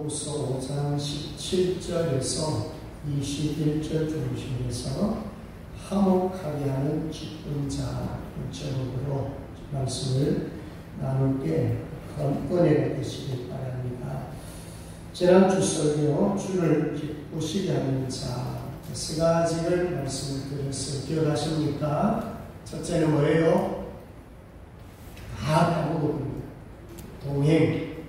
고린도후서 5장 17절에서 21절 중심에서 화목하게 하는 기쁜 자 제목으로 말씀을 나눌게 은혜가 되시길 바랍니다. 지난주 설교 주를 기쁘시게 하는 자 세 가지를 말씀을 드렸어요. 기억하십니까? 첫째는 뭐예요? 다 까먹어버립니다. 동행,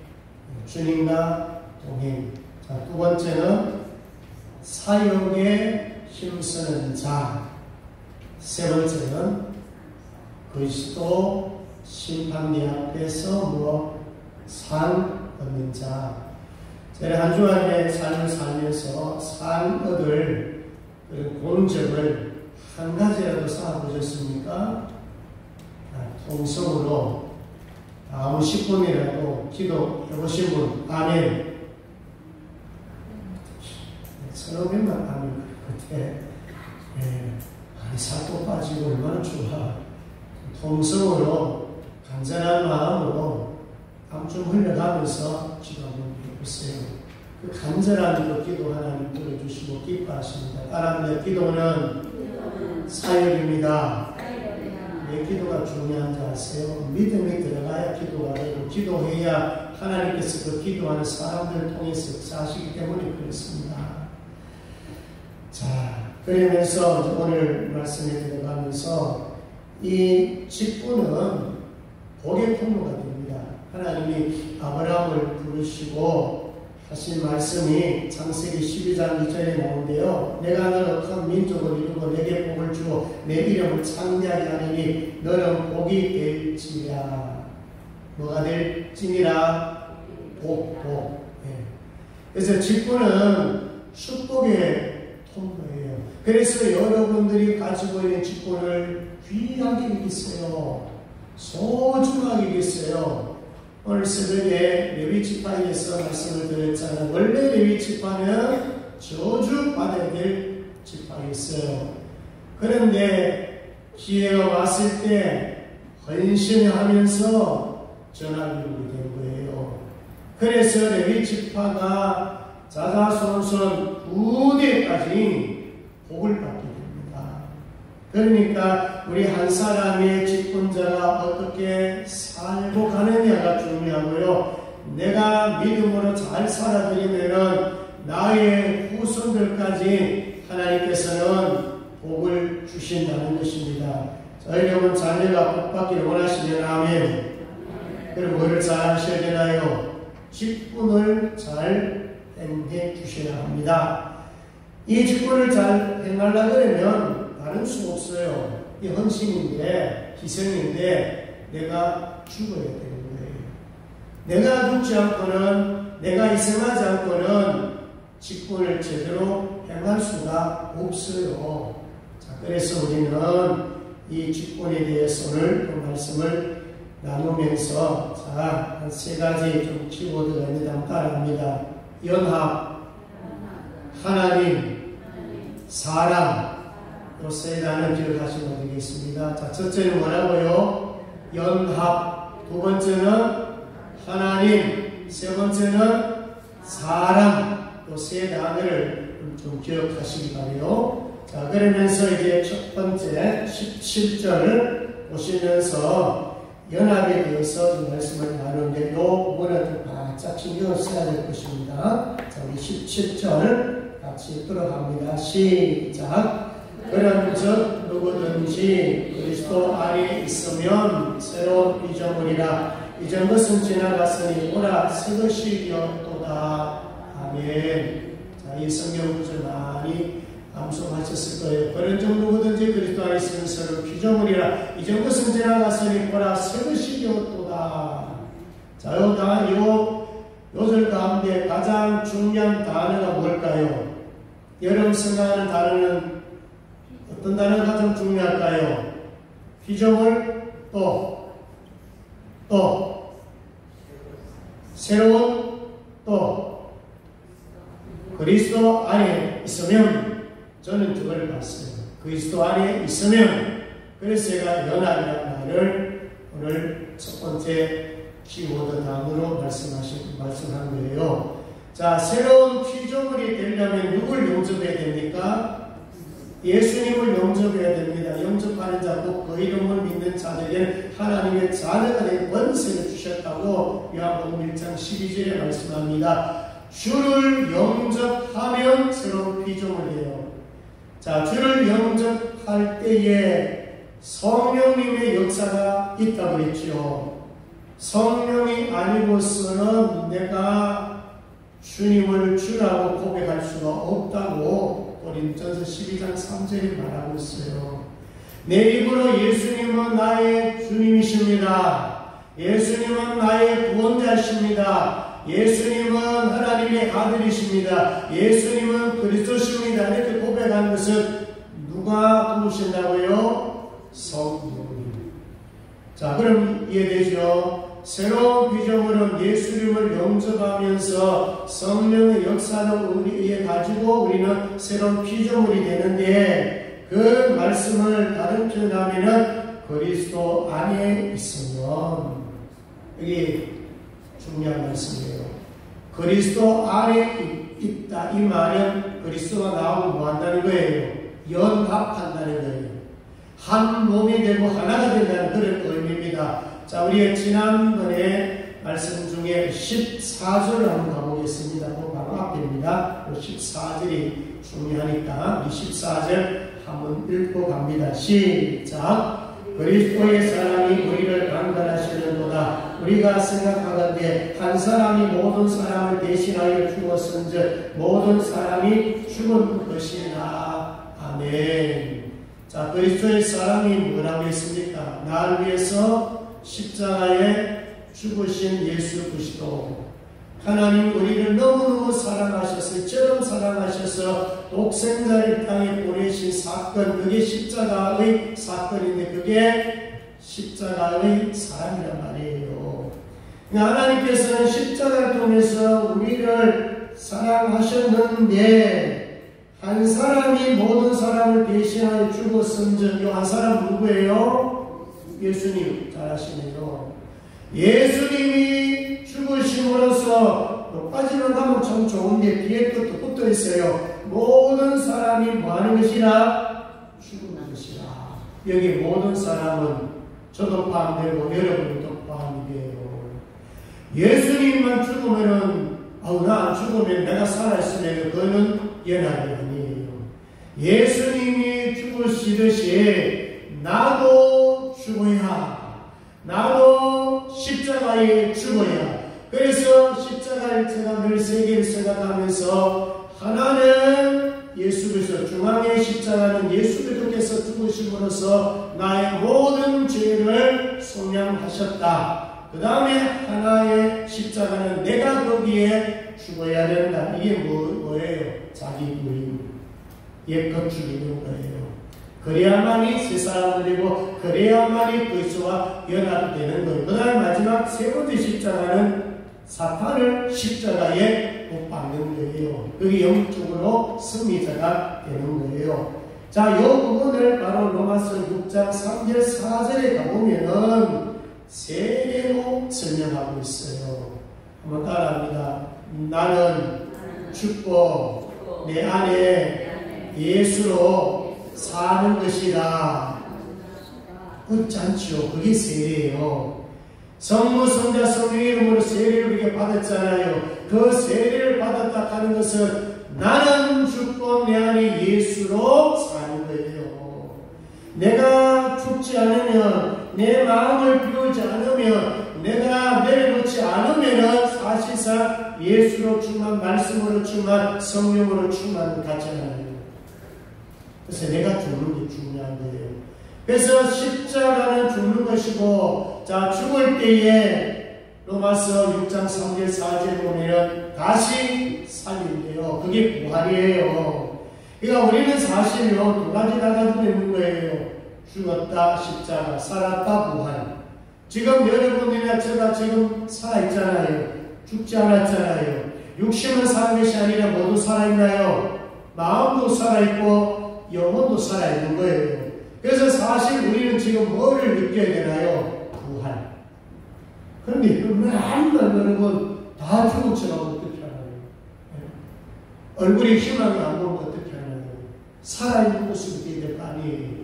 주님과 동행. 자, 두 번째는 사역에 힘쓰는 자. 세 번째는 그리스도 심판대 앞에서 상 얻는 자. 제가 한 주간의 삶을 살면서 상 얻을 공적을 한 가지라도 쌓아보셨습니까? 통성으로 다음 10분이라도 기도해보신 분, 아멘. 서너 명만 아멘. 그때 살도 빠지고 얼마나 좋아. 통성으로 간절한 마음으로 감좀 흘려가면서 기도 한번 해보세요. 그 간절한 그 기도 하나님 들어주시고 기뻐하십니다. 따라하는 기도는 사역입니다. 내 기도가 중요한지 아세요? 믿음이 들어가야 기도가 되고 기도해야 하나님께서 그 기도하는 사람들을 통해서 역사하시기 때문에 그렇습니다. 자, 그러면서 오늘 말씀에 들어가면서 이 직분은 복의 통로가 됩니다. 하나님이 아브라함을 부르시고 하신 말씀이 창세기 12장 2절에 나오는데요. 내가 너를 큰 민족을 이루고 내게 복을 주고 내 이름을 창대하게 하리니 너는 복이 될지니라. 뭐가 될지니라? 복. 네. 그래서 직분은 축복의 통로예요. 그래서 여러분들이 가지고 있는 직분을 귀하게 여기세요. 소중하게 여기세요. 오늘 새벽에 레위지파에서 말씀을 드렸잖아요. 원래 레위지파는 저주받아야 될 지파였어요. 그런데 기회가 왔을 때 헌신하면서 전화를 된 거예요. 그래서 레위지파가 자자손손 9대까지 복을 받게 됩니다. 그러니까 우리 한 사람의 직분자가 어떻게 살고 가느냐가 중요하고요. 내가 믿음으로 잘 살아드리면은 나의 후손들까지 하나님께서는 복을 주신다는 것입니다. 자, 여러분 자녀가 복받기를 원하시면 아멘. 그럼 뭐를 잘 하셔야 되나요? 직분을 잘 행해 주셔야 합니다. 이 직분을 잘 행하려고 하면 다른 수 없어요. 이 헌신인데, 희생인데, 내가 죽어야 되는 거예요. 내가 죽지 않고는, 내가 희생하지 않고는 직분을 제대로 행할 수가 없어요. 자, 그래서 우리는 이 직분에 대해서 오늘 그 말씀을 나누면서, 자, 한 세 가지 좀 키워드가 있는데 한번 따라합니다. 연합, 하나님, 사람, 요 세 단을 기억하시면 되겠습니다. 자, 첫째는 뭐라고요? 연합. 두 번째는 하나님. 세 번째는 사람. 요 세 단을 좀 기억하시기 바라요. 자, 그러면서 이제 첫 번째 17절을 보시면서 연합에 대해서 좀 말씀을 나누는데 요 부분을 좀 바짝 신경을 써야 될 것입니다. 자, 우리 17절 같이 들어갑니다. 시작. 그런즉 누구든지 그리스도 안에 있으면 새로운 피조물이라 이전 것은 지나갔으니 오라 새 것이 되었도다. 아멘. 자, 이 성경 구절 많이 암송하셨을 거예요. 그런즉 누구든지 그리스도 안에 있으면 새로운 피조물이라 이전 것은 지나갔으니 오라 새 것이 되었도다. 자, 요절 가운데 가장 중요한 단어가 뭘까요? 여러분 생각하는 단어는 어떤 단어가 가장 중요할까요? 피조물, 또 새로운, 또 그리스도 안에 있으면 저는 그걸 봤어요. 그리스도 안에 있으면. 그래서 제가 연합이라는 말을 오늘 첫 번째 키워드 단어로 말씀한 거예요. 자, 새로운 피조물이 되려면 누굴 영접해야 됩니까? 예수님을 영접해야 됩니다. 영접하는 자, 곧 그 이름을 믿는 자들에게 하나님의 자녀가 된 권세를 주셨다고 요한복음 1장 12절에 말씀합니다. 주를 영접하면 새로운 피조물이에요. 자, 주를 영접할 때에 성령님의 역사가 있다고 그랬죠. 성령이 아니고서는 내가 주님을 주라고 고백할 수가 없다고 고린도전서 12장 3절에 말하고 있어요. 내 입으로 예수님은 나의 주님이십니다. 예수님은 나의 구원자이십니다. 예수님은 하나님의 아들이십니다. 예수님은 그리스도십니다. 이렇게 고백하는 것은 누가 도우신다고요? 성령님. 자, 그럼 이해되죠? 새로운 피조물은 예수님을 영접하면서 성령의 역사를 우리에 가지고 우리는 새로운 피조물이 되는데, 그 말씀을 다른 표현하면은 그리스도 안에 있으면, 여기 중요한 말씀이에요. 그리스도 안에 있다. 이 말은 그리스도가 나오고 뭐 한다는 거예요? 연합한다는 거예요. 한 몸이 되고 하나가 된다는 그런 의미입니다. 자, 우리의 지난번에 말씀 중에 14절을 한번 가보겠습니다. 그 바로 앞입니다. 14절이 중요하니까 이 14절 한번 읽고 갑니다. 시작. 그리스도의 사랑이 우리를 강건하시는도다. 우리가 생각하건대 한 사람이 모든 사람을 대신하여 죽었은즉 모든 사람이 죽은 것이라. 아멘. 자, 그리스도의 사랑이 뭐라고 했습니까? 나를 위해서 십자가에 죽으신 예수 그리스도. 하나님 우리를 너무너무 사랑하셔서 이처럼 사랑하셔서 독생자를 땅에 보내신 사건, 그게 십자가의 사건인데 그게 십자가의 사랑이란 말이에요. 하나님께서는 십자가를 통해서 우리를 사랑하셨는데 한 사람이 모든 사람을 대신하여 죽었은즉 이 한 사람 누구예요? 예수님. 잘 아시네요. 예수님이 죽으심으로써 여기까지만 가면 참 좋은데 뒤에 것도 붙어 있어요. 모든 사람이 뭐 하는 것이라? 죽는 것이라. 여기 모든 사람은 저도 포함되고 여러분도 포함이 돼요. 예수님만 죽으면은 나 안 죽으면 내가 살아있으면 그거는 연합이 아니에요. 예수님이 죽으시듯이 나도 죽어야, 나도 십자가에 죽어야. 그래서 십자가를 제가 늘 세계를 생각하면서 하나는 예수 그리스도, 중앙의 십자가는 예수 그리스도께서 죽으심으로써 나의 모든 죄를 속량하셨다. 그 다음에 하나의 십자가는 내가 거기에 죽어야 된다. 이게 뭐예요? 자기 부인. 옛것 죽이는 거예요. 그래야만이 새 사람을 되고 그래야만이 그리스도와 연합이 되는 거예요. 그 다음에 마지막 세 번째 십자가는 사탄을 십자가에 못 박는 거예요. 그게 영적으로 승리자가 되는 거예요. 자, 이 부분을 바로 로마서 6장 3절 4절에 가보면은 세례로 설명하고 있어요. 한번 따라합니다. 나는 죽고 내 안에 예수로 사는 것이라. 어쩌지요? 그게 세례예요. 성부, 성자, 성령 이름으로 세례를 우리가 받았잖아요. 그 세례를 받았다 하는 것은 나는 죽고 내 안에 예수로 사는 거예요. 내가 죽지 않으면, 내 마음을 비우지 않으면, 내가 내려놓지 않으면 사실상 예수로 충만, 말씀으로 충만, 성령으로 충만 같잖아요. 그래서 내가 죽는 게 중요한 거예요. 그래서 십자가는 죽는 것이고, 자, 죽을 때에 로마서 6장 3절 4절 보면 다시 살린대요. 그게 부활이에요. 그러니까 우리는 사실요 두 가지 다 가지고 있는 거예요. 죽었다 십자가, 살았다 부활. 지금 여러분이나 제가 지금 살아있잖아요. 죽지 않았잖아요. 육신은 사는 것이 아니라 모두 살아있나요? 마음도 살아있고 영혼도 살아있는 거예요. 그래서 사실 우리는 지금 뭐를 느껴야 되나요? 부활. 그런데 그 맨날 그러는 건 다 죽은 척하고 어떻게 알아요? 얼굴에 희망이 안 보면 어떻게 하나요? 살아있는 모습이 되어야 될 거 아니에요.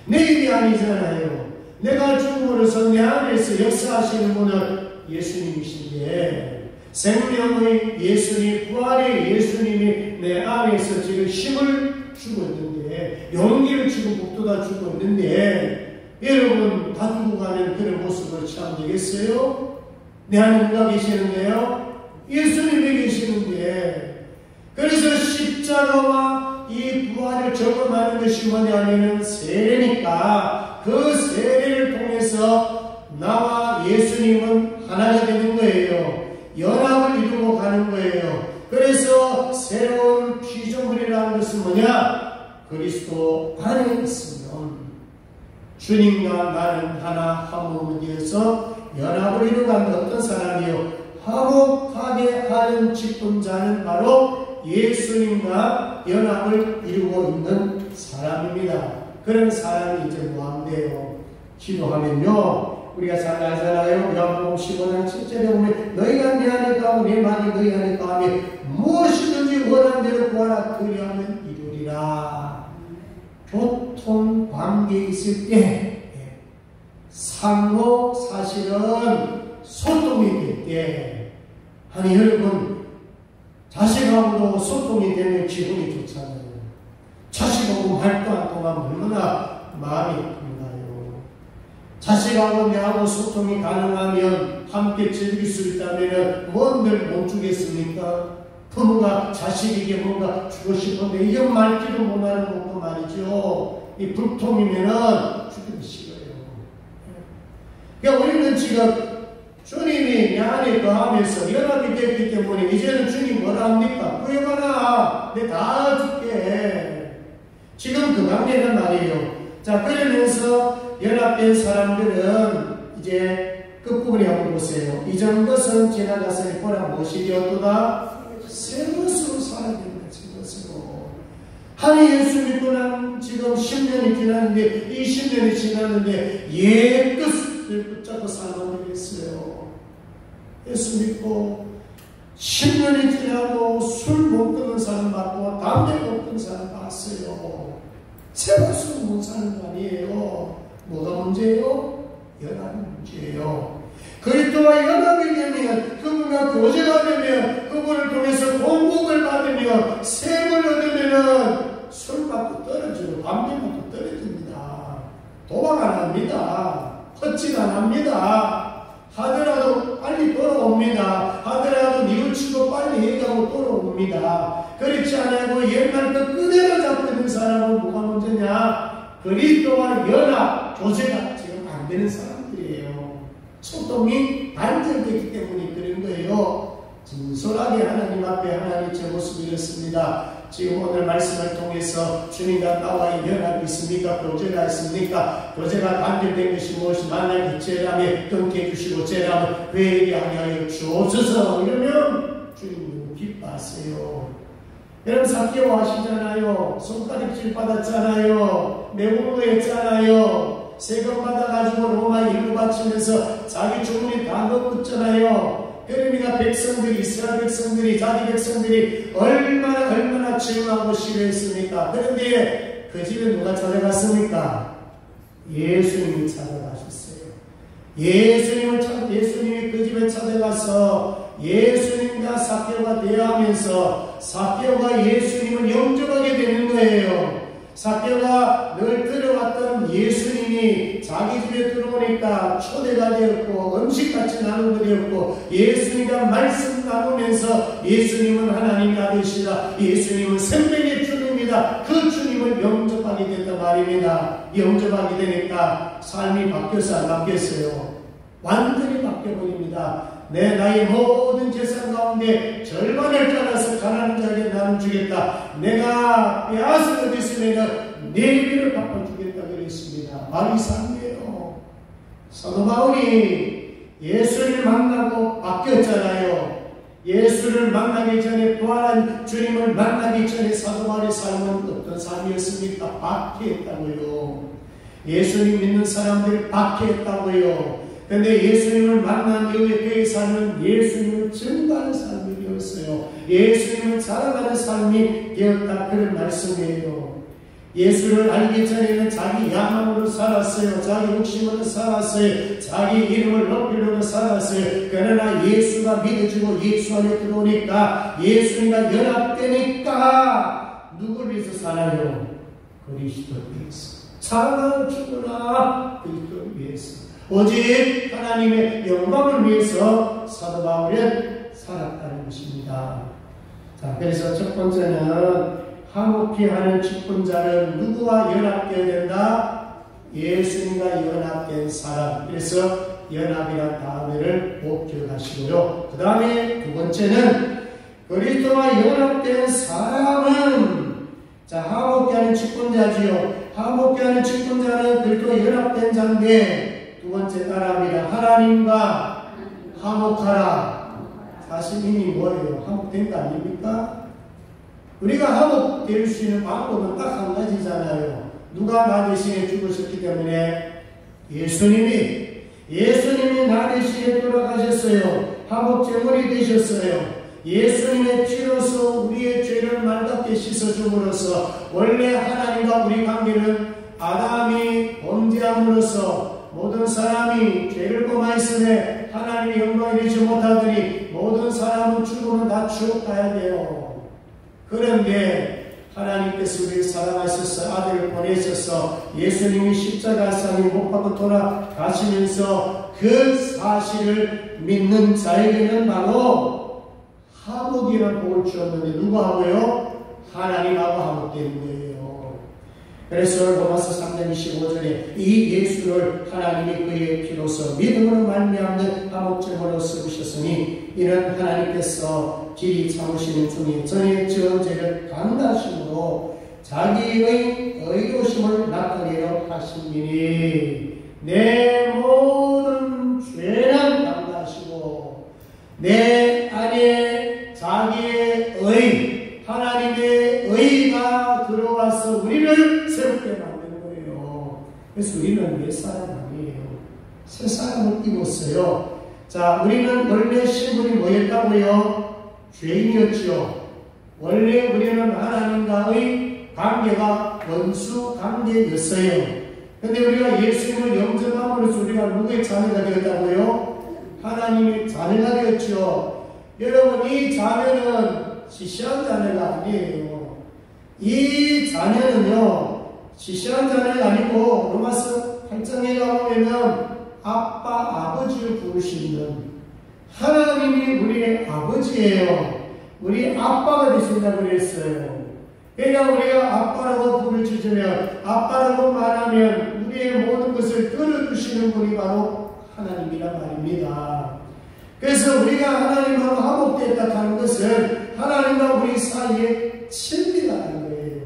내 일이 아니잖아요. 내가 죽음으로써 내 안에서 역사하시는 분은 예수님이신데, 생명의 예수님, 부활의 예수님이 내 안에서 지금 힘을 주고 있는데, 용기를 지금 북돋아 주고 있는데, 여러분 다투고 가는 그런 모습을 참 되겠어요? 내 안에 누가 계시는데요? 예수님이 계시는데, 그래서 십자가와 이 부활을 적응하는 것이 뭐냐면 세례니까, 그 세례를 통해서 나와 예수님은 하나가 되는 거예요. 연합을 이루고 가는 거예요. 그래서 새로운 피조물이라는 것은 뭐냐? 그리스도 안에 있으면 주님과 나는 하나 한 몸이 되어서 연합을 이루어가는 어떤 사람이요? 화목하게 하는 직분자는 바로 예수님과 연합을 이루고 있는 사람입니다. 그런 사람이 이제 뭐하면 돼요? 기도하면요, 우리가 잘 알잖아요. 요한복음 15장 7절에 보면 너희가 내 안에 가고 내 말이 너희 안에 가면 무엇이든지 원하는 대로 구하라 그리하면 이루리라. 교통 관계에 있을 때 상호 사실은 소통이 될 때, 아니 여러분 자식하고도 소통이 되면 기분이 좋잖아요. 자식하고 말도 안 통하면 얼마나 마음이 아픈가요? 자식하고 내하고 소통이 가능하면 함께 즐길 수 있다면 뭔들 못 주겠습니까? 부모가 자식에게 뭔가 주고 싶은데 이게 말지도 못하는 것도 말이죠. 이 불통이면은 주기도 싫어요. 그러니까 우리는 지금 주님이 내 안에 거하면서 연합이 됐기 때문에 이제는 주님 뭐라 합니까? 구해봐라. 내가 다 줄게. 지금 그 관계는 말이에요. 자, 그러면서 연합된 사람들은 이제 끝부분에 한번 보세요. 이전 것은 지나갔으니 보라 무엇이 되었도다? 새 것으로 살아야 된다. 새 것으로. 아니 예수 믿고 난 지금 10년이 지났는데, 이 10년이 지났는데 옛 것을 붙잡고 살아가게 됐어요. 예수 믿고 10년이 지나도 술 못 끊는 사람 봤고 담배 못 끊는 사람 봤어요. 새 것으로 못 사는 거 아니에요. 뭐가 문제예요? 연합이 문제예요. 그리스도와 연합이 되면, 그분과 교제가 되면, 그분을 통해서 공복을 받으며 셈을 얻으면 술 받고 떨어지고 담배 받고 떨어집니다. 도박 안 합니다. 헛짓 안 합니다. 하더라도 빨리 돌아옵니다. 하더라도 뉘우치고 빨리 얘기하고 돌아옵니다. 그렇지 않아도 옛날 그 그대로 잡고 있는 사람은 뭐가 문제냐? 그리스도와 연합, 교제가 지금 안 되는 사람들이에요. 소통이 단절되기 때문에 그런 거예요. 진솔하게 하나님 앞에 하나님 제 모습을 이렇습니다. 지금 오늘 말씀을 통해서 주님과 나와의 연합이 있습니까? 교제가 있습니까? 교제가 단절된 것이 무엇이 만약에 죄라면 끊게 해주시고 죄라면 회개하게 하여 주옵소서. 이러면 주님 기뻐하세요. 여러분 사개오 하시잖아요. 손가락질 받았잖아요. 매국노했잖아요. 세금 받아가지고 로마에 일부 바치면서 자기 주문이 다 넣었잖아요. 그러니까 백성들이, 이스라엘 백성들이, 자기 백성들이 얼마나 증오하고 싫어했습니까? 그런데 그 집에 누가 찾아갔습니까? 예수님이 찾아가셨어요. 예수님이 그 집에 찾아가서 예수님과 사개오가 대화하면서 사개오가 예수님을 영접하게 되는 거예요. 사개오가 늘 들어왔던 예수님이 자기 집에 들어오니까 초대가 되었고 음식같이 나누게 되었고 예수님과 말씀 나누면서 예수님은 하나님이 아들이시다. 예수님은 생명의 주님이다. 그 주님을 영접하게 됐단 말입니다. 영접하게 되니까 삶이 바뀌어서 안 바뀌었어요. 완전히 바뀌어버립니다. 내 나의 모든 재산 가운데 절반을 잘라서 가난한 자에게 나는 주겠다. 내가 빼앗은 어디 있으면 내 일을 갚아주겠다 그랬습니다. 말이 이상해요. 사도 바울이 예수를 만나고 바뀌었잖아요. 예수를 만나기 전에 부활한 주님을 만나기 전에 사도 바울의 삶은 어떤 삶이었습니까? 박해했다고요. 예수님 믿는 사람들이 박해했다고요. 그런데 예수님을 만난 이후에 그의 삶은 예수님을 증거하는 삶이 되었어요. 예수님을 살아가는 삶이 되었다. 그런 말씀이에요. 예수를 알기 전에는 자기 야망으로 살았어요. 자기 욕심으로 살았어요. 자기 이름을 높이려고 살았어요. 그러나 예수가 믿어지고 예수 안에 들어오니까, 예수님과 연합되니까 누구를 위해서 살아요? 그리스도를 위해서. 살아가는구나. 그리스도를 위해서. 오직 하나님의 영광을 위해서 사도 바울은 살았다는 것입니다. 자, 그래서 첫 번째는 화목히 하는 직분자는 누구와 연합되어야 된다? 예수님과 연합된 사람. 그래서 연합이란 단어를 꼭 기억하시고요. 그 다음에 두 번째는 그리스도와 연합된 사람은, 자, 화목히 하는 직분자지요. 화목히 하는 직분자는 그리스도와 연합된 자인데, 두 번째 따라합니다. 하나님과 화목하라. 사실 이미 뭐예요? 화목된 거 아닙니까? 우리가 화목될 수 있는 방법은 딱 한 가지잖아요. 누가 나 대신에 죽으셨기 때문에 예수님이 나 대신에 돌아가셨어요. 화목제물이 되셨어요. 예수님의 피로서 우리의 죄를 말답게 씻어줌으로써 원래 하나님과 우리 관계는 아담이 범죄함으로써 모든 사람이 죄를 범하였으며 하나님의 영광이 되지 못하더니 모든 사람은 죽음은 다 지옥 가야 돼요. 그런데 하나님께서 우리를 사랑하셔서 아들을 보내셔서 예수님이 십자가상에 못 박고 돌아가시면서 그 사실을 믿는 자에게는 바로 화목이라는 복을 주었는데 누구하고요? 하나님하고 화목된 거예요. 그래서 로마서 3장 25절에 이 예수를 하나님이 그의 피로서 믿음으로 말미암는 화목제물로 쓰셨으니 이는 하나님께서 길이 참으시는 중에 전에 지은 죄를 감당하심으로 자기의 의로우심을 나타내려 하심이니 내 모든 죄는 감당하시고 내 안에 자기의 하나님의 의가 들어와서 우리를 새롭게 만든 거예요. 그래서 우리는 옛 사람 아니에요. 새 사람을 입었어요. 자, 우리는 원래 신분이 뭐였다고요? 죄인이었죠. 원래 우리는 하나님과의 관계가 원수 관계였어요. 근데 우리가 예수님을 영접함으로써 우리가 누구의 자녀가 되었다고요? 하나님의 자녀가 되었죠. 여러분, 이 자녀는 시시한 자녀가 아니에요. 이 자녀는요, 시시한 자녀가 아니고 로마서 8장에 가보면 아버지를 부르시는 하나님이 우리의 아버지예요. 우리 아빠가 되신다고 그랬어요. 그러니까 우리가 아빠라고 부를 주시면, 아빠라고 말하면 우리의 모든 것을 들어주시는 분이 바로 하나님이란 말입니다. 그래서 우리가 하나님하고 화목됐다 하는 것은 하나님과 우리 사이에 친밀하다는 거예요.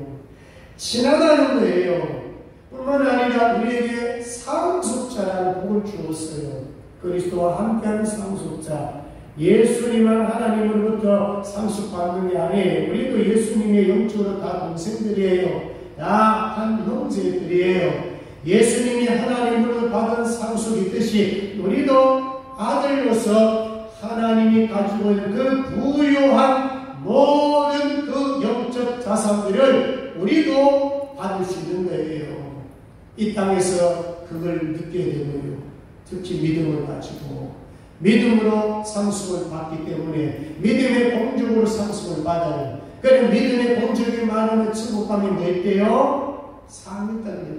친하다는 거예요. 뿐만 아니라 우리에게 상속자라는 복을 주었어요. 그리스도와 함께하는 상속자. 예수님은 하나님으로부터 상속받는 게 아니에요. 우리도 예수님의 영적으로 다 동생들이에요. 다 한 형제들이에요. 예수님이 하나님으로 받은 상속이 있듯이 우리도 아들로서 하나님이 가지고 있는 그 부유한 모든 그 영적 자산들을 우리도 받을 수 있는 거예요. 이 땅에서 그걸 느끼게 되고요. 특히 믿음을 가지고 믿음으로 상속을 받기 때문에 믿음의 공적으로 상속을 받아요. 그래서 믿음의 공적이 많으면 천국감이 뭐 있대요? 상이 있다고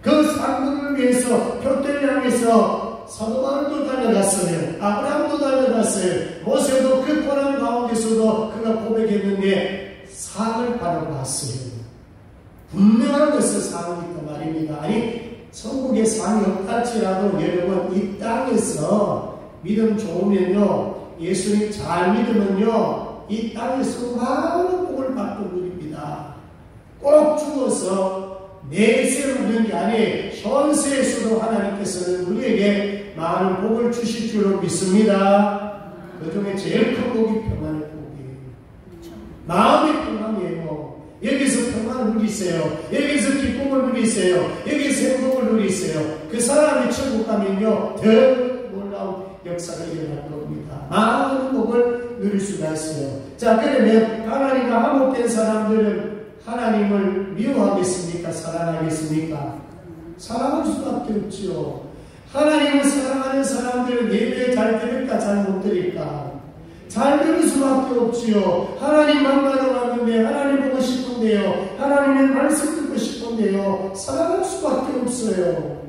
그 상급을 위해서 표대를 향해서 사도 바울도 달려갔어요. 아브라함도 달려갔어요. 모세도 그 고난 가운데서도 그가 고백했는데 상을 받아봤어요. 분명한 것은 상이 있단 말입니다. 아니 천국에 상이 없다지라도 여러분 이 땅에서 믿음 좋으면요, 예수님 잘 믿으면요, 이 땅에서 많은 복을 받고 누립니다. 꼭 죽어서 내세로 누리는 게 아니에요. 현세에서도 하나님께서는 우리에게 많은 복을 주실 줄로 믿습니다. 그 중에 제일 큰 복이 평안의 복이에요. 마음의 평안이에요. 여기서 평안을 누리세요. 여기서 기쁨을 누리세요. 여기서 행복을 누리세요. 그 사람이 천국 가면요, 더 놀라운 역사가 일어날 겁니다. 많은 복을 누릴 수가 있어요. 자, 그러면 하나님과 화목된 사람들은 하나님을 미워하겠습니까? 사랑하겠습니까? 사랑할 수밖에 없지요. 하나님을 사랑하는 사람들은 예배 잘 드릴까? 잘 못 드릴까? 잘 들을 수밖에 없지요. 하나님 만나러 왔는데 하나님 보고 싶은데요. 하나님의 말씀 듣고 싶은데요. 사랑할 수밖에 없어요.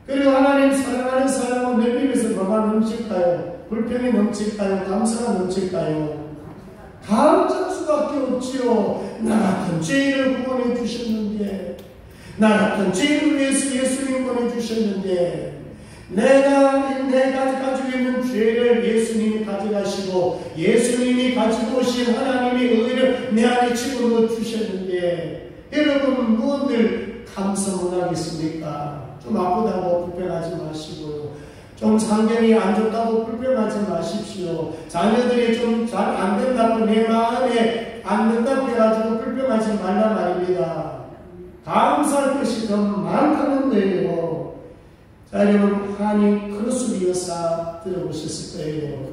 그리고 하나님 사랑하는 사람은 내 입에서 뭐가 넘칠까요? 불평이 넘칠까요? 감사가 넘칠까요? 감사할 수밖에 없지요. 나 같은 죄인을 구원해 주셨는데, 나 같은 죄인을 위해서 예수님 보내주셨는데, 내가 가지고 있는 죄를 예수님이 가져가시고 예수님이 가지고 오신 하나님의 의를 내 안에 집어넣어 주셨는데, 여러분 무엇을 감사 못하겠습니까? 좀 아프다고 불평하지 마시고요. 좀 상경이 안 좋다고 불평하지 마십시오. 자녀들이 좀 잘 안 된다고 내 마음에 안 된다고 해가지고 불평하지 말라 말입니다. 감사할 것이 더 많다는 거예요. 자, 여러분, 한이 크로스비 여사 들어보셨을 거예요.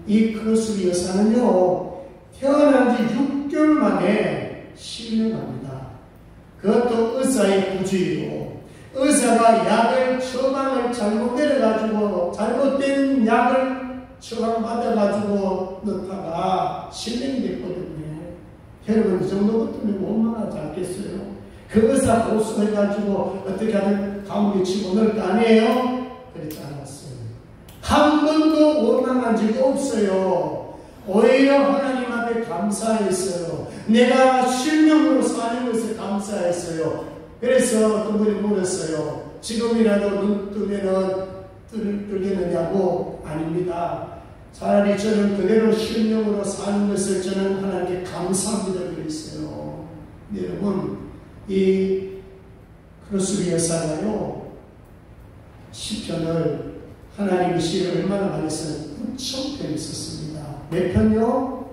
이 크로스비 여사는요, 태어난 지 6개월 만에 실명합니다. 그것도 의사의 부주의로. 의사가 약을 처방을 잘못 내려가지고, 잘못된 약을 처방받아가지고 넣다가 실명이 됐거든요. 여러분, 이 정도 같으면 원망하지 않겠어요? 그 의사 고소해가지고 어떻게 하든 감옥에 집어넣을 거 아니에요? 그렇지 않았어요. 한 번도 원망한 적이 없어요. 오히려 하나님 앞에 감사했어요. 내가 실명으로 사는 것에 감사했어요. 그래서 어떤 분이 물었어요. 지금이라도 눈 뜨면은 뜨겠느냐고? 아닙니다. 차라리 저는 그대로 실명으로 사는 것을 저는 하나님께 감사합니다. 그랬어요. 여러분, 이 크로스비 여사가요, 시편을 하나님의 시를 얼마나 많이 써요? 9,000편 썼습니다. 몇 편요?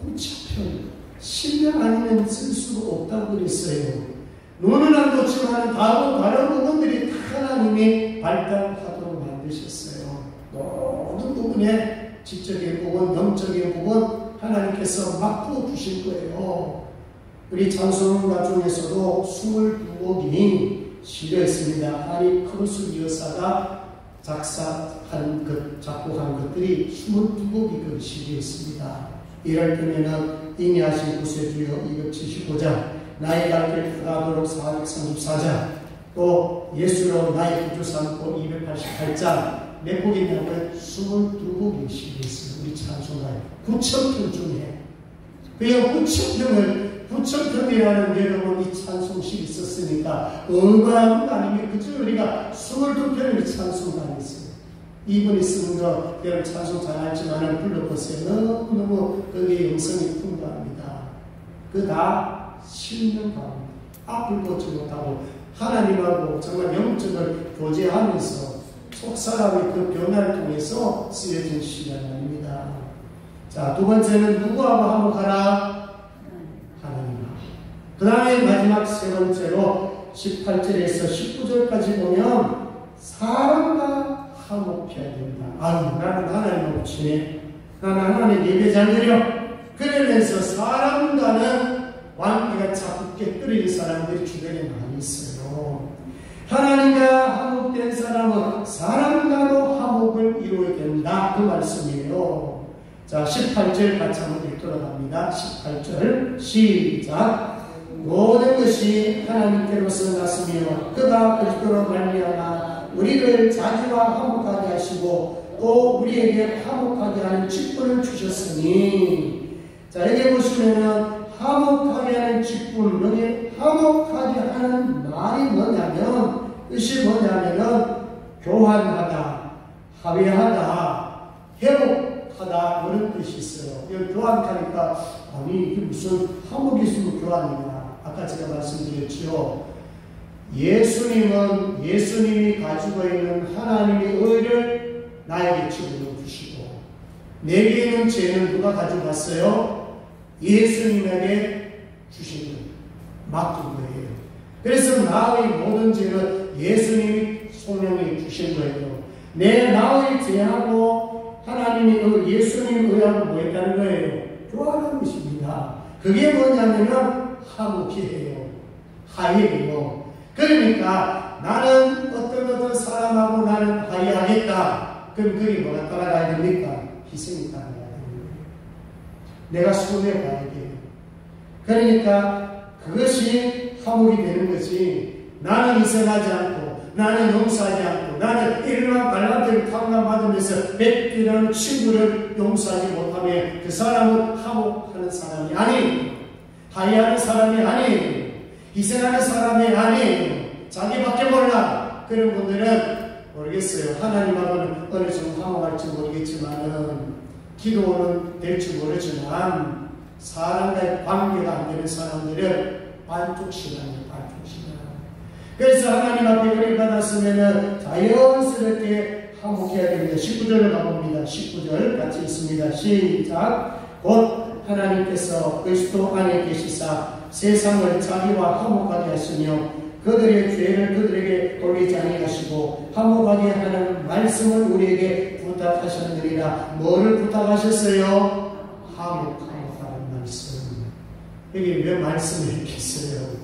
9,000편. 실명 아니면 쓸 수가 없다고 그랬어요. 눈은 안 좋지만 다른 부분들이 다 하나님이 발달하도록 만드셨어요. 모든 부분에 지적인 부분, 영적인 부분 하나님께서 막 부어주실 거예요. 우리 찬송가 중에서도 22곡이 실려 있습니다. 하니 크로스비 여사가 작곡한 것들이 22곡이 실려 있습니다. 이럴 때면은 이미 하신 구세주여 275장, 나의 갈 길 가도록 434장, 또 예수로 나의 구주 삼고 288장, 몇 곡이냐면 22곡이 실려 있습니다. 우리 찬송가에 9,000편 중에. 그 9,000편이라는 여러분 이 찬송식이 있었으니까 얼마나 아니면 그저 우리가 22편의 찬송가 있어요. 이분이 쓰는 거 여러분 찬송 잘 알지만 불러보세요. 너무너무 거기에 영성이 풍부합니다. 그 다 실명합니다. 앞을 보지 못하고 하나님하고 정말 영적을 교제하면서 속사람의 그 변화를 통해서 쓰여진 시가 아닙니다. 자, 두 번째는 누구하고 화목하라? 그 다음에 마지막 세 번째로 18절에서 19절까지 보면 사람과 화목해야 된다. 아유, 나는 하나님하고 친해. 나는 하나님 예배 잘 드려. 그러면서 사람과는 관계가 자꾸 깨뜨리는 사람들이 주변에 많이 있어요. 하나님과 화목된 사람은 사람과도 화목을 이루어야 된다. 그 말씀이에요. 자, 18절 같이 한번 읽도록 합니다. 18절 시작. 모든 것이 하나님께로서 났으며 그가 그리스도로 말미암아 우리를 자기와 화목하게 하시고 또 우리에게 화목하게 하는 직분을 주셨으니, 자, 여기 보시면은 화목하게 하는 직분, 여기 화목하게 하는 말이 뭐냐면, 뜻이 뭐냐면은 교환하다, 화해하다, 회복하다, 그런 뜻이 있어요. 여기 교환하니까 아니 이게 무슨 화목이 있으면 교환이냐. 아까 제가 말씀드렸지요. 예수님은 예수님이 가지고 있는 하나님의 의를 나에게 집어넣어 주시고, 내게 있는 죄는 누가 가져갔어요? 예수님에게 주신 거예요. 맡긴 거예요. 그래서 나의 모든 죄는 예수님이 소명해 주신 거예요. 내 나의 죄하고 하나님이 예수님 의하고 뭐 했다는 거예요? 교환한 것입니다. 그게 뭐냐면은 화목해요. 화해해요. 그러니까 나는 어떤 사람하고 나는 화해하겠다. 그럼 그게 뭐가 따라가야 됩니까? 희생이 따라가야 됩니다. 내가 손해봐야 돼요. 그러니까 그것이 화목이 되는 것이 나는 희생하지 않고 나는 용서하지 않고 나는 일어나 발란트를 탕감받으면서 뵙기라는 친구를 용서하지 못하면 그 사람은 화목하는 사람이 아니에요. 화해하는 사람이 아니에요. 희생하는 사람이 아니에요. 자기밖에 몰라. 그런 분들은 모르겠어요. 하나님하고는 어느 정도 화목할지 모르겠지만은 기도는 될지 모르지만 사람과의 관계가 안 되는 사람들은 반쪽 시간이에요. 반쪽 시간. 그래서 하나님 앞에 은혜 받았으면 자연스럽게 화목해야 됩니다. 19절을 가봅니다. 19절 같이 있습니다. 시작. 곧 하나님께서 그리스도 안에 계시사 세상을 자기와 화목하게 하시며 그들의 죄를 그들에게 돌리지 아니하시고 화목하게 하는 말씀을 우리에게 부탁하셨느니라. 뭐를 부탁하셨어요? 화목하라는 말씀. 여기 왜 말씀을 했겠어요?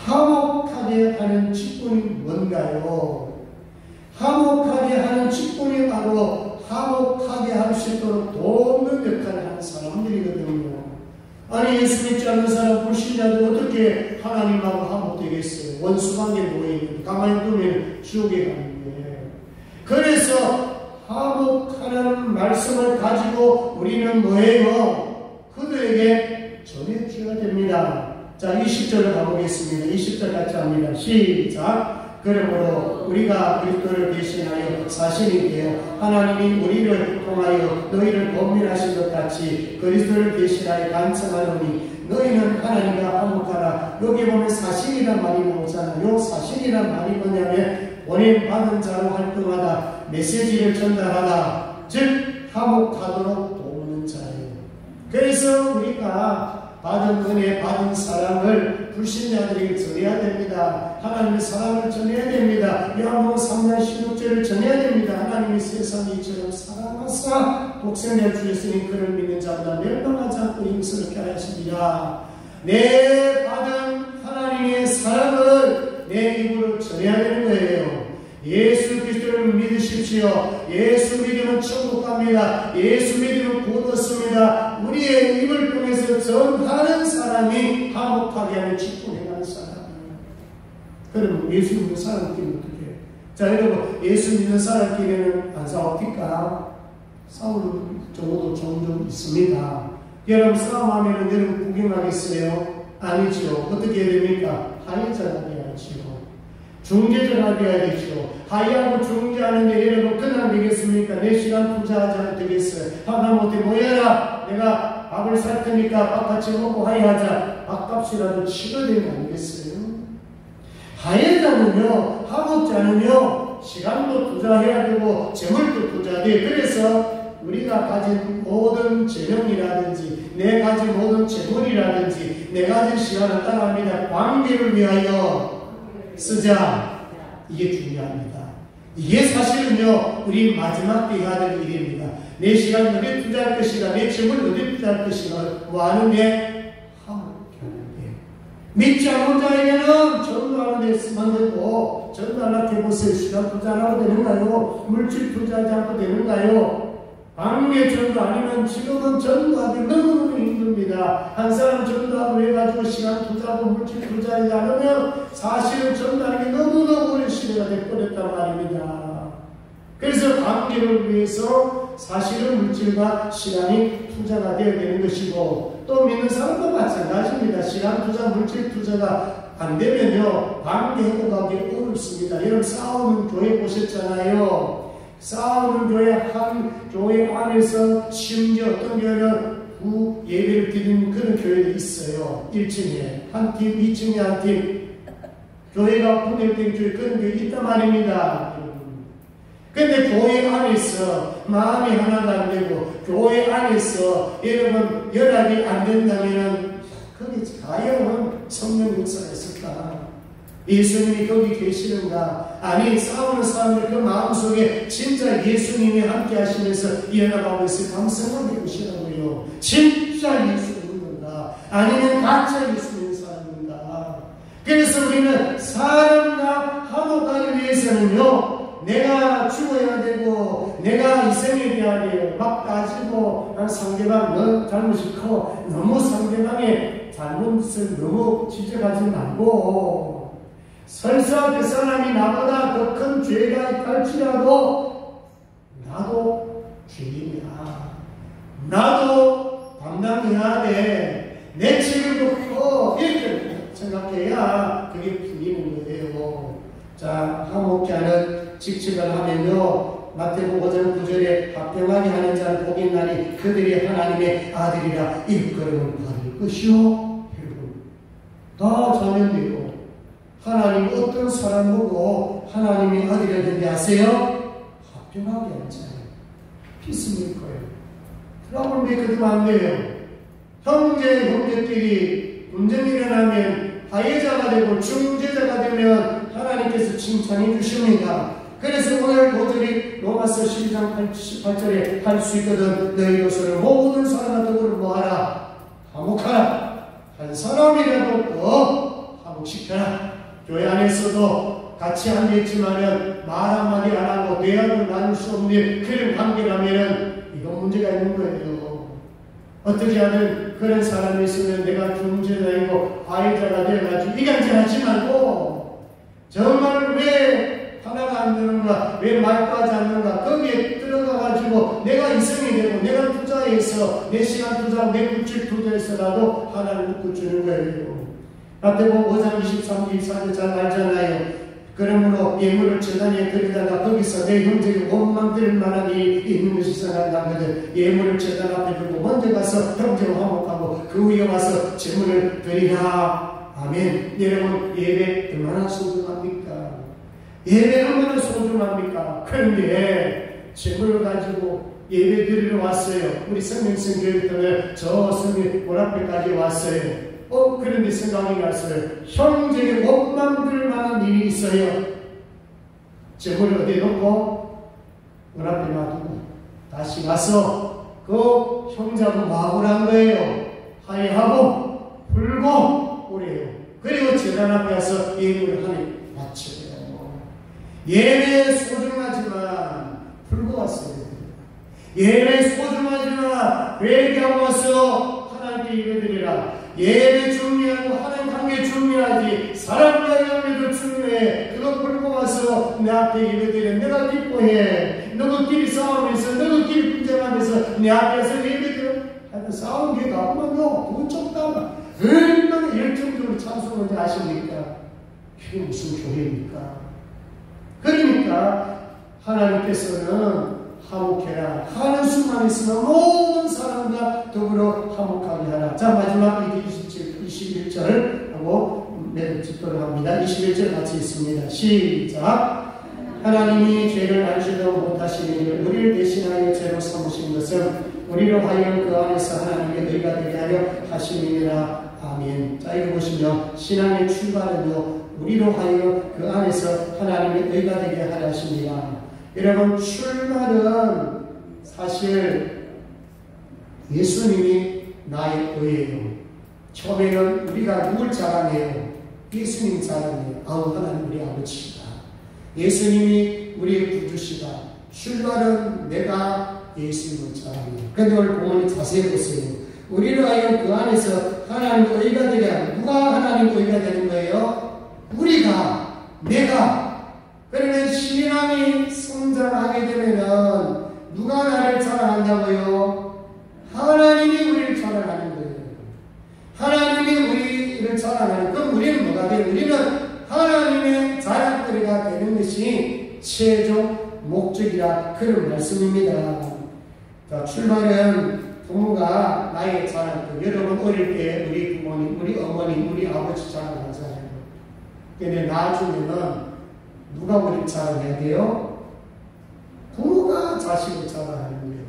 화목하게 하는 직분이 뭔가요? 화목하게 하는 직분이 바로 화목하게 할 수 있도록 돕는 역할을 하는 사람들이거든요. 아니 예수 믿지 않는 사람 불신자들 어떻게 하나님하고 화목되겠어요? 원수관계에 놓여있는데 가만히 두면 지옥에 가는데. 그래서 화목하는 말씀을 가지고 우리는 뭐예요? 그들에게 전해줘야 됩니다. 자, 20절을 가보겠습니다. 20절 같이 합니다. 시작. 그러므로 우리가 그리스도를 대신하여 사신이 되어 하나님이 우리를 통하여 너희를 권면하신 것 같이 그리스도를 대신하여 간청하노니 너희는 하나님과 화목하라. 여기 보면 사신이란 말이 나오잖아요. 사신이란 말이 뭐냐면 원인받은 자로 활동하다, 메시지를 전달하다, 즉 화목하도록 돕는 자예요. 그래서 우리가 받은 은혜, 받은 사랑을 불신자들에게 전해야 됩니다. 하나님의 사랑을 전해야 됩니다. 요한복음 3장 16절을 전해야 됩니다. 하나님이 세상을 이처럼 사랑하사 독생자를 주셨으니 그를 믿는 자보다 멸망하지 않고 영생을 얻게 하시리라. 내 받은 하나님의 사랑을 내 입으로 전해야 되는 거예요. 예수 그리스도를 믿으십시오. 예수 믿으면 천국 갑니다. 예수 믿으면 구원 얻습니다. 우리의 입을 통해서 전하는 사람이 화목하게 하는 직분해가는 사람이에요. 그럼 예수 믿는 사람끼리는 어떻게 해요? 자, 여러분, 예수 믿는 사람끼리는 안 싸웁니까? 싸우는 경우도 종종 있습니다. 여러분, 싸움하면 여러분 구경하겠어요? 아니죠. 어떻게 해야 됩니까? 화해자가 돼야지요. 중재자가 되어야 되죠. 화해하고 중재하는데 여러분 그냥 되겠습니까? 내 시간 투자하지 않아도 되겠어요. 하다못해 모여라. 내가 밥을 살 테니까 밥 같이 먹고 화해하자. 밥값이라도 치러야 되는 거 아니겠어요? 화해자는요, 화목자는요, 시간도 투자해야 되고 재물도 투자해야 돼요. 그래서 우리가 가진 모든 재능이라든지 내 가진 모든 재물이라든지 내 가진 시간을 따라합니다. 관계를 위하여 쓰자. 이게 중요합니다. 이게 사실은요 우리 마지막 때 해야 될 일입니다. 내 시간 어디 투자할 것이가, 내 재물 어디 투자할 것이가, 뭐 하는 게 화목하는 게. 믿지 않는 자에게는 전도하는 데 쓰면 되고, 전도하려고 해보세요. 시간 투자 안 하고 되는가요? 물질 투자하지 않고 되는가요? 방문의 전도 아니면 지금은 전도하기 너무너무 힘듭니다. 한 사람 전도하고 해가지고 시간 투자하고 물질 투자하지 않으면 사실은 전도하는 게 너무너무 오랜 시대가 되어버렸단 말입니다. 그래서 관계를 위해서 사실은 물질과 시간이 투자가 되어야 되는 것이고, 또 믿는 사람도 마찬가지입니다. 시간 투자, 물질 투자가 안 되면요 관계 회복하기 어렵습니다. 여러분 싸우는 교회 보셨잖아요. 싸우는 교회, 한 교회 안에서 심지어 어떤 교회는 후 예배를 드리는 그런 교회도 있어요. 1층에 한 팀, 2층에 한 팀, 교회가 분열된 교회, 그런 교회 있단 말입니다. 근데 교회 안에서 마음이 하나가 안 되고 교회 안에서 여러분 연합이 안 된다면 거기 과연 성령 역사가 있을까? 예수님이 거기 계시는가? 아니, 싸우는 사람들 그 마음속에 진짜 예수님이 함께 하시면서 연합하고 있을 감성하게 보시라고요. 진짜 예수님인가? 아니면 가짜 예수님 사람인가? 그래서 우리는 사람과 화목하기 위해서는요, 내가 죽어야 되고 내가 희생에 대하여 막 따지고 상대방 너 잘못이 커 너무 상대방의 잘못을 너무 지적하지 말고 설사 그 사람이 나보다 더 큰 죄가 있할지라도 나도 죄인이야. 나도 담당해야 돼. 내 책임도 크고 이렇게 생각해야 그게 풀리는 거예요. 자, 화목케 하는 직책을 하면요, 마태복음 5장 9절에 합평하게 하는 자는 복이 있나니 그들이 하나님의 아들이라 일컬음을 받을 것이요. 여러분, 다 자녀들이요. 하나님 어떤 사람 보고 하나님의 아들이라 된데 아세요? 합평하게 하는 자예요. 피스메이커예요. 트러블 메이커도 안 돼요. 형제끼리 분쟁이 일어나면 화해자가 되고 중재자가 되면 하나님께서 칭찬해 주십니다. 그래서 오늘 도저히 로마서 12장 18절에 할 수 있거든. 너희로서는 모든 사람과 더불어 뭐하라? 화목하라. 한 사람이라도 더 화목시켜라. 교회 안에서도 같이 앉아있지만은 말 한마디 안 하고 대화를 나눌 수 없는 그런 관계라면은 이건 문제가 있는 거예요. 어떻게 하든 그런 사람이 있으면 내가 중재자이고 화해자가 되어가지고 이간질하지 말고 정말 왜 하나가 안 되는가, 왜 말도 하지 않는가, 거기에 들어가가지고 내가 희생이 되고 내가 투자해서 내 시간 투자하고 내 물질 투자해서라도 하나를 붙여주는 거예요. 마태복음 5장 23절 24절 잘 알잖아요. 그러므로 예물을 제단에 드리다가 거기서 내 형제에게 원망 드릴 만한 일이 있는 것이 생각나거든. 예물을 제단 앞에 두고 먼저 가서 형제와 화목하고 그 후에 와서 제물을 드리라. 아멘. 여러분, 예배 얼마나 소중합니까? 예배 얼마나 소중합니까? 그런데 제물을 가지고 예배 드리러 왔어요. 우리 성명성 교육등을 저 성명 문 앞에까지 왔어요. 그런데 생각이 났어요. 형제에게 원망 들 만한 일이 있어요. 제물을 어디에 놓고 문 앞에 놔두고 다시 와서 그 형제하고 마음을 한 거예요. 화해하고 풀고 그래요. 그리고 제단 앞에 와서 예물을 하나님 바쳐요. 예배 소중하지만 풀고 왔어요. 예배 소중하지만 회개하고 와서 하나님께 예배드리라. 예배 중요하고 하나님 관계 중요하지. 사람과의 관계도 중요해. 그거 풀고 와서 내 앞에 예배드려. 내가 기뻐해. 너희끼리 싸우면서 너희끼리 분쟁하면서 내 앞에서 예배드려. 싸운 게 나오면 너 적다. 얼마나 열정적으로 찬송하는지 아십니까? 그게 무슨 교회입니까? 그러니까 하나님께서는 화목해라 하는 수만 있으면 모든 사람과 더불어 화목하게 하라. 자, 마지막 21절 하고 네, 짚도록 합니다. 21절 같이 있습니다. 시작. 하나님이 죄를 알지도 못하시니 우리를 대신하여 죄로 삼으신 것은 우리로 하여 그 안에서 하나님의 의가 되게 하려 하심이니라. 아멘. 자, 이거 보시면 신앙의 출발은요, 우리로 하여 그 안에서 하나님의 의가 되게 하려 하십니다. 여러분, 출발은 사실 예수님이 나의 의예요. 처음에는 우리가 누굴 자랑해요? 예수님 자랑해요. 아우, 하나님 우리 아버지시다. 예수님이 우리의 구주시다. 출발은 내가 예수님을 자랑해요. 그런데 오늘 본문을 자세히 보세요. 우리로 하여 그 안에서 하나님의 의가 되게 하는, 누가 하나님의 의가 되는 거예요? 우리가, 내가. 그러면 신앙이 성장하게 되면 누가 나를 자랑한다고요? 하나님이 우리를 자랑하는 거예요. 하나님이 우리를 자랑하는, 그럼 우리는 뭐가 돼요? 우리는 하나님의 자랑거리가 되는 것이 최종 목적이라 그런 말씀입니다. 자, 출발은 부모가 나의 자랑거리. 여러분 어릴 때 우리 부모님, 우리 어머니, 우리 아버지 자랑하잖아요. 근데 나중에는 누가 우리를 자랑해야 돼요? 부모가 자식을 자랑하는 거예요.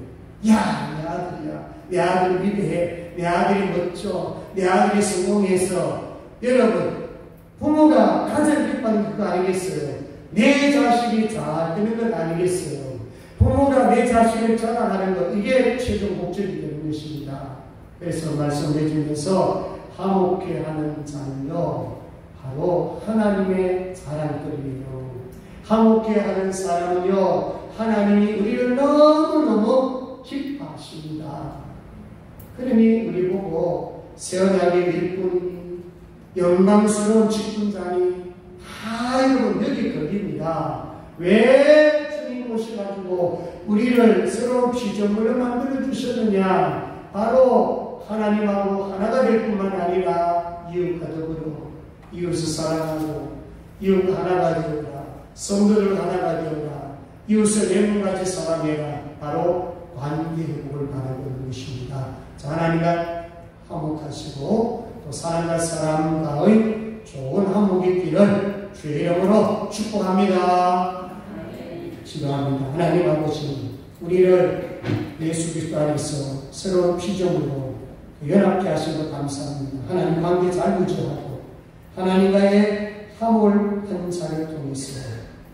야, 내 아들이야. 내 아들이 위대해. 내 아들이 멋져. 내 아들이 성공해서. 여러분, 부모가 가장 기뻐하는 그거 아니겠어요? 내 자식이 잘 되는 것 아니겠어요? 부모가 내 자식을 자랑하는 것, 이게 최종 목적이 되는 것입니다. 그래서 말씀해 주면서 화목해하는 자는요, 바로 하나님의 자랑거리예요. 화목해하는 사람은요, 하나님이 우리를 너무너무 기뻐하십니다. 그러니 우리 보고 세연하게 일뿐 영광스러운 직분자니 다 여러분 여기 걸립니다. 왜 주님 오셔가지고 우리를 새로운 피조물로 만들어 주셨느냐? 바로 하나님하고 하나가 될 뿐만 아니라 이웃과 더불어 이웃을 사랑하고 이웃과 하나가 되어라. 성도들 하나가 되어라. 이웃을 내문까지 사랑해라. 바로 관계 회복을 바라고 있는 것입니다. 자, 하나님과 화목하시고 또 사람과 사람과의 좋은 화목이 있기를 주의 이름으로 축복합니다. 기도합니다. 하나님 아버지, 우리를 예수 그리스도 안에서 새로운 피조물로 연합케 하신 것 감사합니다. 하나님 관계 잘 유지하고 하나님과의 화목한 자를 통해서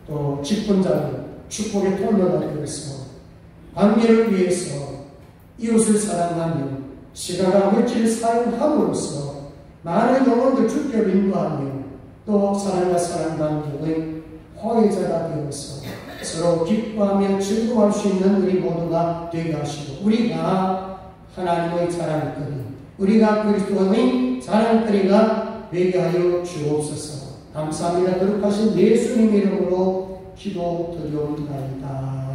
또 직분자를 축복의 통로가 되어서 관계를 위해서 이웃을 사랑하며 시간과 물질을 사용함으로써 많은 영혼들 주께로 인도하며 또 사람과 사람 관계의 화해자가 되어서 서로 기뻐하며 즐거워할 수 있는 우리 모두가 되게 하시고 우리가 하나님의 자랑거리, 우리가 그리스도의 자랑거리가 되게 하여 주옵소서. 감사합니다. 거룩하신 예수님 이름으로 기도드리옵나이다.